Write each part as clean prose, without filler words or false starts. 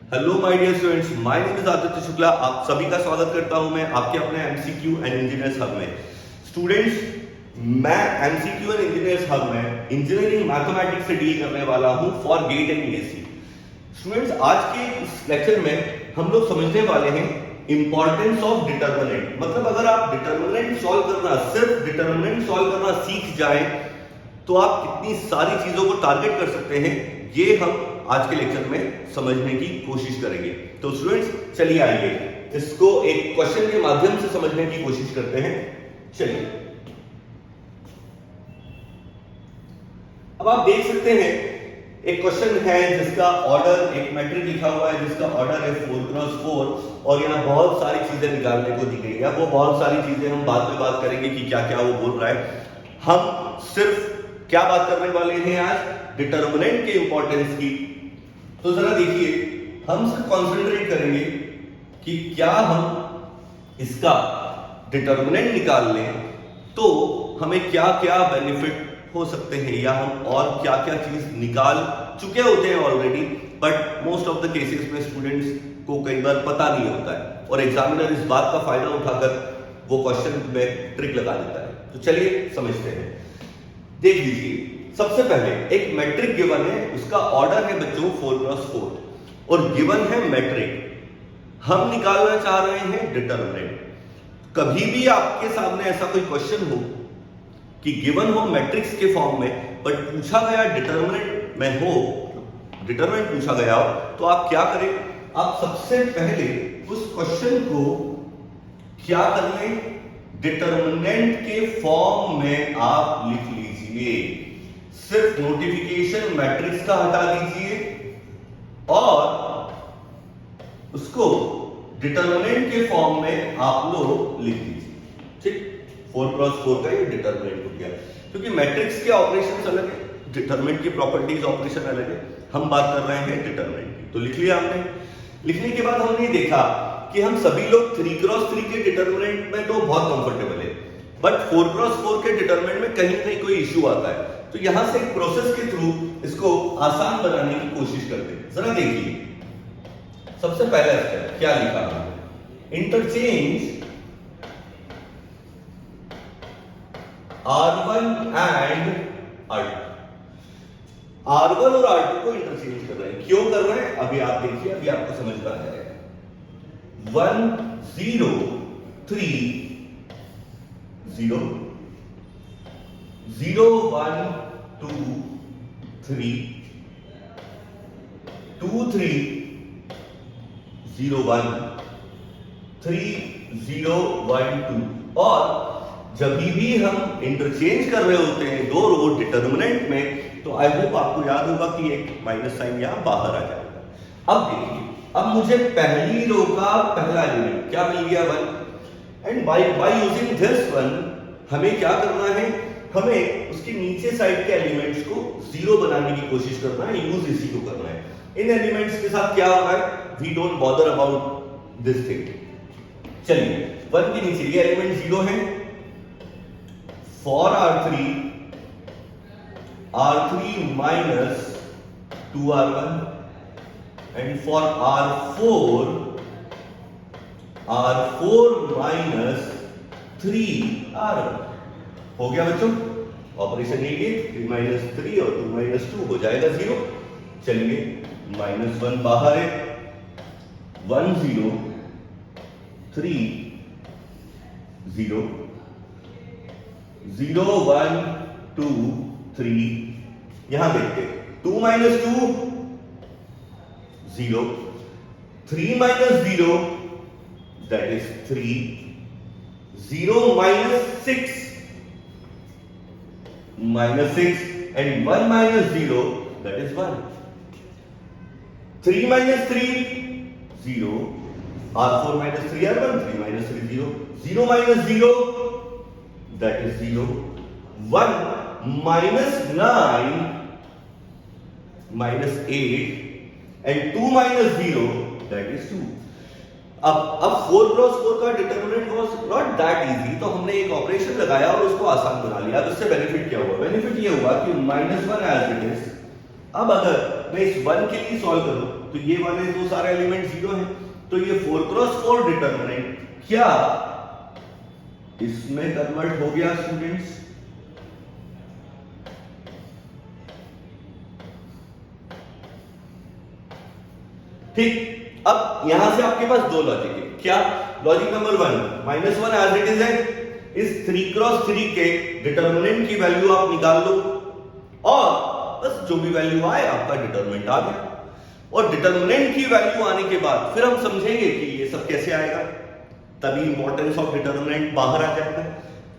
Hello my dear students, my name is Aditya Shukla. आप सभी का स्वागत करता हूं मैं आपके अपने एमसीक्यू एंड इंजीनियर्स हब में। स्टूडेंट्स, मैं एमसीक्यू एंड इंजीनियर्स हब में इंजीनियरिंग मैथमेटिक्स से डील करने वाला हूं for GATE and ESC. Students, आज के इस लेक्चर में हम लोग समझने वाले हैं इंपॉर्टेंस ऑफ डिटर्मिनेंट। मतलब अगर आप डिटर्मिनेंट सॉल्व करना, सिर्फ डिटर्मिनेंट सॉल्व करना सीख जाए तो आप कितनी सारी चीजों को टारगेट कर सकते हैं, ये हम आज के लेक्चर में समझने की कोशिश करेंगे। तो स्टूडेंट्स, चलिए आइए इसको एक क्वेश्चन के माध्यम से समझने की कोशिश करते हैं। चलिए, अब आप देख सकते हैं एक क्वेश्चन है जिसका ऑर्डर, एक मैट्रिक लिखा हुआ है जिसका ऑर्डर है 4x4 और यहाँ बहुत सारी चीजें निकालने को दी गई है। वो बहुत सारी चीजें हम बाद में बात करेंगे कि क्या क्या वो बोल रहा है। हम सिर्फ क्या बात करने वाले हैं आज, डिटर्मिनेंट के इंपॉर्टेंस की। तो जरा देखिए, हम सिर्फ कॉन्सेंट्रेट करेंगे कि क्या हम इसका डिटर्मिनेंट निकाल लें तो हमें क्या क्या बेनिफिट हो सकते हैं, या हम और क्या क्या चीज निकाल चुके होते हैं already, but most of the cases में स्टूडेंट्स को कई बार पता नहीं होता है और एग्जामिनर इस बात का फायदा उठाकर वो क्वेश्चन में ट्रिक लगा देता है। तो चलिए समझते हैं। देख लीजिए, सबसे पहले एक मैट्रिक गिवन है, उसका ऑर्डर है बच्चों 4x4 और गिवन है मैट्रिक। हम निकालना चाह रहे हैं डिटर्मिनेंट। कभी भी आपके सामने ऐसा कोई क्वेश्चन हो कि गिवन हो मैट्रिक्स के फॉर्म में बट पूछा गया डिटर्मिनेंट में हो, डिटर्मिनेंट पूछा गया हो, तो आप क्या करें? आप सबसे पहले उस क्वेश्चन को क्या कर लें, डिटर्मिनेंट के फॉर्म में आप लिख लीजिए। सिर्फ नोटिफिकेशन मैट्रिक्स का हटा दीजिए और उसको डिटर्मिनेंट के फॉर्म में आप लोग लिख दीजिए। ठीक, 4x4 का ये डिटर्मिनेंट हो गया, क्योंकि मैट्रिक्स के ऑपरेशंस अलग है, डिटर्मिनेंट की प्रॉपर्टीज ऑपरेशन अलग है। हम बात कर रहे हैं डिटर्मिनेंट की। तो लिख लिया हमने। लिखने के बाद हमने देखा कि हम सभी लोग 3x3 के डिटर्मिनेंट में तो बहुत कंफर्टेबल है, बट 4x4 के डिटर्मिनेंट में कहीं कहीं कोई इश्यू आता है। तो यहां से एक प्रोसेस के थ्रू इसको आसान बनाने की कोशिश करते हैं। जरा देखिए, सबसे पहला स्टेप क्या लिखा है, interchange R1 and R2। R1 और R2 को इंटरचेंज कर रहे हैं। क्यों कर रहे हैं अभी आप देखिए, अभी आपको समझ में आ जाएगा। 1 0 3 0 0 1 2 3 2 3 0 1 3 0 1 2। और जब भी हम इंटरचेंज कर रहे होते हैं दो रो डिटर्मिनेंट में, तो आई होप आपको याद होगा कि एक माइनस साइन यहां बाहर आ जाएगा। अब देखिए, अब मुझे पहली रो का पहला एलिमेंट क्या मिल गया, 1, एंड बाय यूजिंग दिस 1 हमें क्या करना है, हमें उसके नीचे साइड के एलिमेंट्स को 0 बनाने की कोशिश करना है, यूज इसी को करना है। इन एलिमेंट्स के साथ क्या हो रहा है, we don't bother about this thing. चलिए, 1 के नीचे ये एलिमेंट 0 है। For R3 minus 2R1 and for R4 minus 3R1। हो गया बच्चों, ऑपरेशन ये 3 minus 3 और 2 minus 2 हो जाएगा 0। चलिए, -1 बाहर है, 1 0 3 0 0 1 2 3। यहां देखते, 2 minus 2 0, 3 minus 0 that is 3, 0 minus 6 and 1 minus 0 that is 1, 3 minus 3 0, R4 minus 3R1, 3 minus 3 0, 0 minus 0 that is 0, 1 minus 9 minus 8 and 2 minus 0 that is 2। अब 4x4 का determinant was not that easy, तो हमने एक ऑपरेशन लगाया और उसको आसान बना लिया। अब इससे बेनिफिट क्या हुआ, बेनिफिट ये हुआ कि -1 एज इट इज अब अगर मैं इस 1 के लिए सॉल्व करूं तो ये वाले दो सारे एलिमेंट 0 हैं, तो ये 4x4 डिटरमिनेंट क्या इसमें कन्वर्ट हो गया स्टूडेंट्स? ठीक, अब यहां से आपके पास दो लॉजिक है। क्या logic number 1, -1 as it is है, इस 3x3 के डिटरमिनेंट की वैल्यू आप निकाल लो और बस जो भी वैल्यू आए आपका डिटरमिनेंट आ गया। और डिटरमिनेंट की वैल्यू आने के बाद फिर हम समझेंगे कि ये सब कैसे आएगा, तभी इंपॉर्टेंस ऑफ डिटरमिनेंट बाहर आ जाएगा।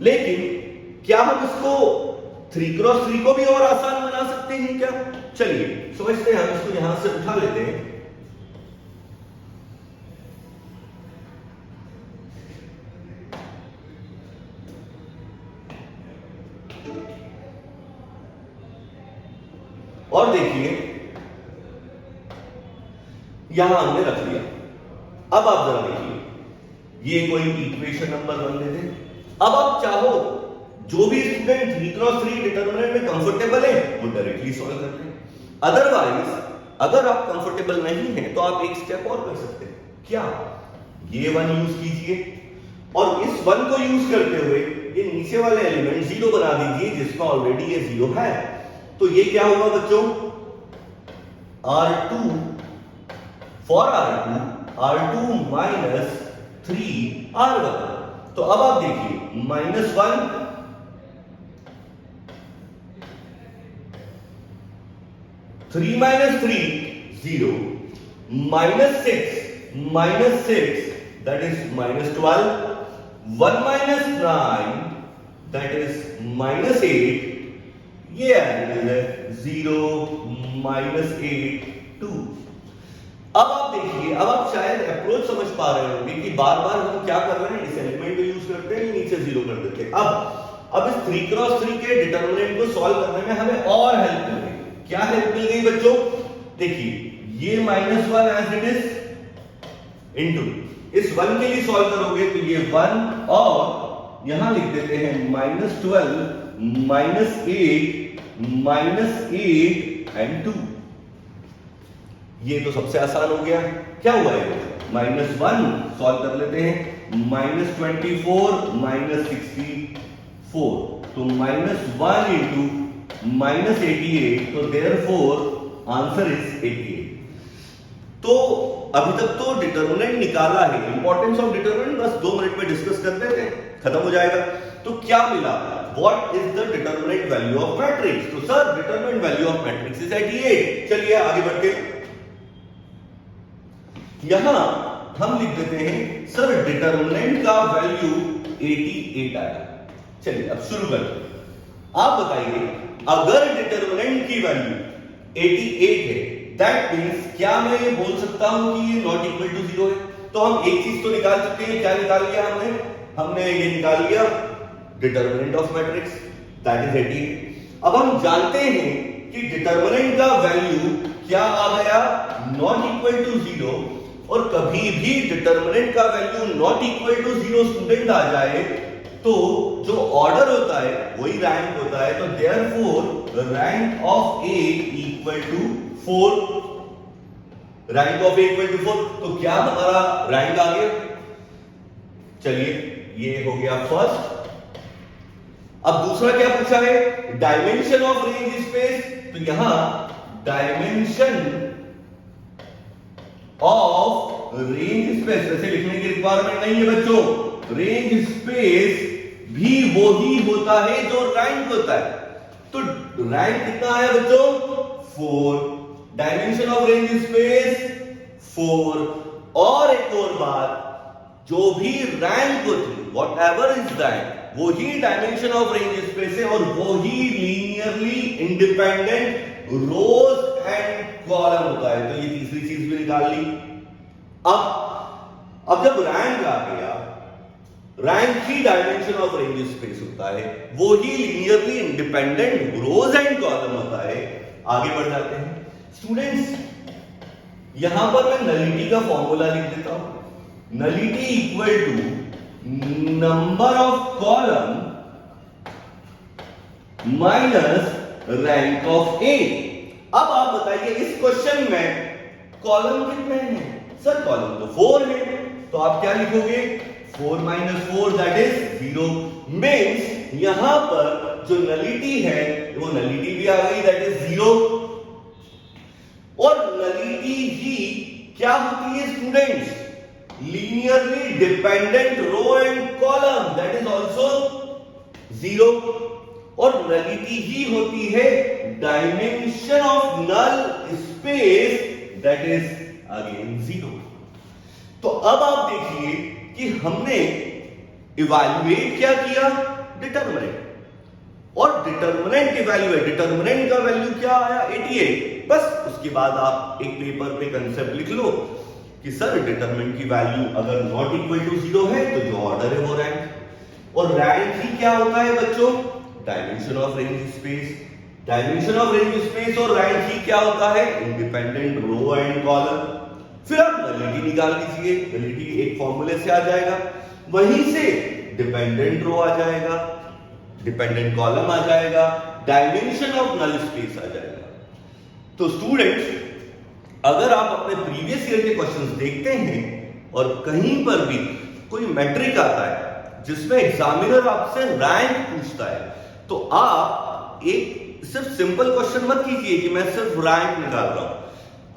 लेकिन क्या हम इसको 3x3 को भी और आसान बना सकते हैं क्या? चलिए समझते हैं, हम इसको यहां से उठा लेते हैं। और देखिए यहां हमने रख लिया। अब आप जरा देखिए, ये कोई इक्वेशन नंबर 1 ले दें। अब आप चाहो जो भी स्टूडेंट 3x3 डिटरमिनेंट में कंफर्टेबल है वो डायरेक्टली सॉल्व कर लें। अदरवाइज अगर आप कंफर्टेबल नहीं है तो आप एक स्टेप और कर सकते हैं। क्या? ये 1 यूज कीजिए और इस 1 को यूज करते हुए ये नीचे वाले एलिमेंट 0 बना दीजिए जिसका ऑलरेडी ये 0 है। तो ये क्या होगा बच्चों? R2 for R2 minus 3R1। तो अब आप देखिए -1 3 - 3 0 -6 that is -12 1 - 9 that is -8 ये एंगल है 0 -8 2। अब आप देखिए, अब आप शायद अप्रोच समझ पा रहे होंगे कि बार बार हम क्या कर रहे हैं, इस एलिमेंट को यूज करते हैं, नीचे 0 कर देते हैं। अब इस 3x3 के डिटरमिनेंट को सॉल्व करने में हमें और हेल्प मिल गई। क्या हेल्प मिल गई बच्चों? देखिए ये -1 एज इट इज इनटू इस 1 के लिए सॉल्व करोगे तो ये 1 और यहां लिख देते हैं -12 -8 एंड 2। ये तो सबसे आसान हो गया। क्या हुआ है? -1 सॉल्व कर लेते हैं, -24 -64 तो -1 इंटू -88 तो देयरफॉर आंसर इज 88। तो अभी तक तो डिटरमिनेंट निकाला है, इंपॉर्टेंस ऑफ डिटरमिनेंट बस 2 मिनट में डिस्कस कर देते हैं, खत्म हो जाएगा। तो क्या मिला? What is the determinant value of matrix? तो sir determinant value of matrix is 88। चलिए आगे बढ़ते हैं। यहां हम लिख देते हैं सर डिटरमिनेंट का वैल्यू 88 आया। चलिए अब शुरू करते हैं। आप बताइए अगर डिटरमिनेंट की वैल्यू 88 है, दैट मींस क्या मैं ये बोल सकता हूं कि ये नॉट इक्वल टू 0 है? तो हम एक चीज तो निकाल सकते हैं। क्या निकाल लिया हमने ये निकाल लिया determinant of matrix, that is 88। अब हम जानते हैं कि डिटरमिनेंट का वैल्यू क्या आ गया? Not equal to 0। और कभी भी डिटरमिनेंट का value not equal to 0 student आ जाए तो जो ऑर्डर होता है वही रैंक होता है। तो therefore rank of A equal to 4। Rank of A equal to 4। तो क्या हमारा रैंक आ गया? चलिए ये हो गया फर्स्ट। अब दूसरा क्या पूछा है? Dimension of range space. तो यहां डायमेंशन ऑफ रेंज स्पेस वैसे लिखने की रिक्वायरमेंट नहीं है बच्चों। रेंज स्पेस भी वो ही होता है जो रैंक होता है। तो रैंक कितना है बच्चों? 4। Dimension of range space 4। और एक और बात, जो भी रैंक होती है वॉट एवर इज रैंक वो ही डायमेंशन ऑफ रेंज स्पेस है और वो ही linearly independent rows and column होता है। तो ये तीसरी चीज भी निकाल ली। अब जब रैंक आ गया, रैंक ही डायमेंशन ऑफ रेंज स्पेस होता है, वो ही linearly independent rows and column होता है। आगे बढ़ जाते हैं स्टूडेंट्स। यहां पर मैं नलिटी का फॉर्मूला लिख देता हूं। Nullity equal to number of column minus rank of A. अब आप बताइए इस क्वेश्चन में कॉलम कितने हैं? सर कॉलम तो 4 है, तो आप क्या लिखोगे? 4 - 4 दैट इज 0। मींस यहां पर जो नलिटी है वो नलिटी भी आ गई, दैट इज 0। और नलिटी ही क्या होती है students? Linearly dependent row and column, that is also 0। और नलिटी ही होती है dimension of null space, that is again 0। तो अब आप देखिए कि हमने इवैल्यूएट क्या किया? डिटरमिनेंट। और डिटरमिनेंट इवैल्यूएट, डिटरमिनेंट का वैल्यू क्या आया? 88। बस उसके बाद आप एक पेपर पे कंसेप्ट लिख लो कि सर डिटरमिनेंट की वैल्यू अगर नॉट इक्वल टू 0 है तो जो ऑर्डर है वो रैंक। और रैंक ही क्या होता है बच्चों? Dimension of range space. Dimension of range space और रैंक ही क्या होता है? Independent row and column. फिर आप नलिटी निकाल लीजिए, नलिटी एक फॉर्मूले से आ जाएगा, वहीं से डिपेंडेंट रो आ जाएगा, डिपेंडेंट कॉलम आ जाएगा, डायमेंशन ऑफ नल स्पेस आ जाएगा। तो स्टूडेंट्स अगर आप अपने प्रीवियस ईयर के क्वेश्चंस देखते हैं और कहीं पर भी कोई मैट्रिक आता है जिसमें एग्जामिनर आपसे रैंक पूछता है, तो आप एक सिर्फ सिंपल क्वेश्चन मत कीजिए कि मैं सिर्फ रैंक निकाल रहा हूं।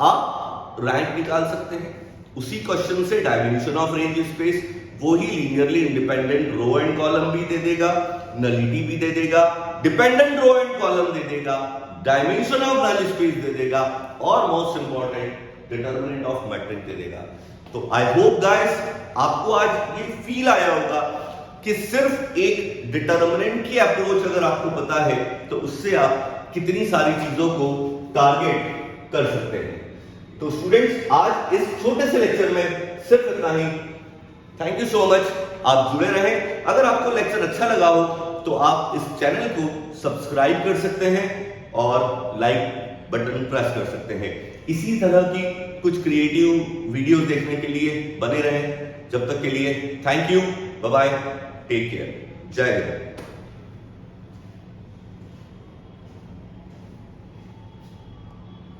आप रैंक निकाल सकते हैं, उसी क्वेश्चन से डायमेंशन ऑफ रेंज स्पेस, वो ही linearly independent row and column भी दे देगा, नलिटी भी दे देगा, डिपेंडेंट रो एंड कॉलम दे देगा, डायमेंशन ऑफ नल स्पेस दे देगा, और most important determinant of matrix दे देगा। तो आई होप गाइस आपको आज ये फील आया होगा कि सिर्फ एक डिटरमिनेंट की अप्रोच अगर आपको पता है तो उससे आप कितनी सारी चीजों को टारगेट कर सकते हैं। तो स्टूडेंट्स आज इस छोटे से लेक्चर में सिर्फ इतना ही। थैंक यू सो मच, आप जुड़े रहें। अगर आपको लेक्चर अच्छा लगा हो तो आप इस चैनल को सब्सक्राइब कर सकते हैं और लाइक बटन प्रेस कर सकते हैं। इसी तरह की कुछ क्रिएटिव वीडियोस देखने के लिए बने रहें। जब तक के लिए thank you, bye bye, take care, जय हिंद।